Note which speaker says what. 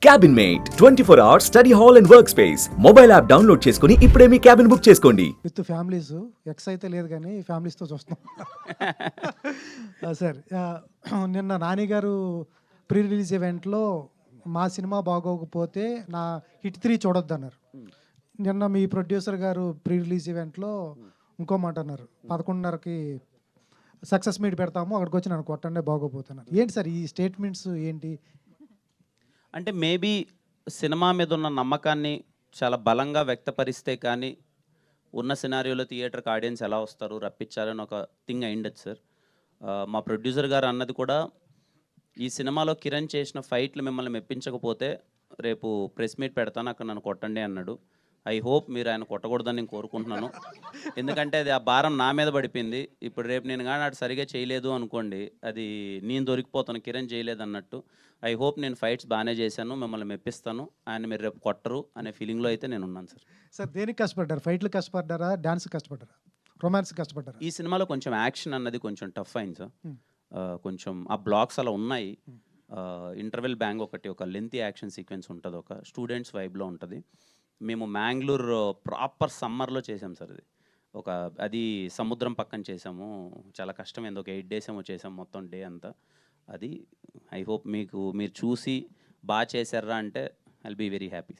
Speaker 1: Cabin mate 24 hours study hall and work space mobile app download చేసుకుని ఇప్పుడే మీ cabin book చేసుకోండి.
Speaker 2: With families ఎక్స్ అయితే లేదు కానీ ఫ్యామిలీస్తో చూస్తాం. సార్ నిన్న నాని గారు ప్రీ రిలీజ్ ఈవెంట్లో మా సినిమా బాగోకపోతే నా హిట్ 3 చూడొద్దు అన్నారు. నిన్న మీ ప్రొడ్యూసర్ గారు ప్రీ రిలీజ్ ఈవెంట్లో ఇంకో మాట అన్నారు, 11:30కి సక్సెస్ మీట్ పెడతాము, అక్కడికి వచ్చి నన్ను కొట్టండి బాగోపోతున్నారు. ఏంటి సార్ ఈ స్టేట్మెంట్స్ ఏంటి?
Speaker 3: అంటే మేబీ సినిమా మీద ఉన్న నమ్మకాన్ని చాలా బలంగా వ్యక్తపరిస్తే కానీ ఉన్న సినారియోలో థియేటర్కి ఆడియన్స్ ఎలా వస్తారు రప్పించాలని ఒక థింగ్ అయిండదు సార్. మా ప్రొడ్యూసర్ గారు అన్నది కూడా, ఈ సినిమాలో కిరణ్ చేసిన ఫైట్లు మిమ్మల్ని మెప్పించకపోతే రేపు ప్రెస్ మీట్ పెడతాను, అక్కడ నన్ను కొట్టండి అన్నాడు. ఐ హోప్ మీరు ఆయన కొట్టకూడదని నేను కోరుకుంటున్నాను. ఎందుకంటే అది ఆ భారం నా మీద పడిపోయింది. ఇప్పుడు రేపు నేను కానీ అటు సరిగా చేయలేదు అనుకోండి, అది నేను దొరికిపోతాను, కిరణ్ చేయలేదు అన్నట్టు. ఐ హోప్ నేను ఫైట్స్ బాగానే చేశాను, మిమ్మల్ని మెప్పిస్తాను, ఆయన మీరు రేపు కొట్టరు అనే ఫీలింగ్లో అయితే నేను ఉన్నాను సార్.
Speaker 2: సార్ దేనికి కష్టపడ్డారు? ఫైట్లు కష్టపడ్డారా, డాన్స్ కష్టపడ్డారా, రొమాన్స్ కష్టపడ్డారా?
Speaker 3: ఈ సినిమాలో కొంచెం యాక్షన్ అన్నది కొంచెం టఫ్ అయింది సార్. కొంచెం ఆ బ్లాక్స్ అలా ఉన్నాయి. ఇంటర్వెల్ బ్యాంగ్ ఒకటి, ఒక లెంతీ యాక్షన్ సీక్వెన్స్ ఉంటుంది, ఒక స్టూడెంట్స్ వైబ్లో ఉంటుంది. మేము మ్యాంగ్లూరు ప్రాపర్ సమ్మర్లో చేసాం సార్. అది సముద్రం పక్కన చేసాము, చాలా కష్టమైంది. ఒక 8 days ఏమో చేసాం మొత్తం డే అంతా. అది ఐ హోప్ మీరు చూసి బాగా చేశారా అంటే I will be very happy.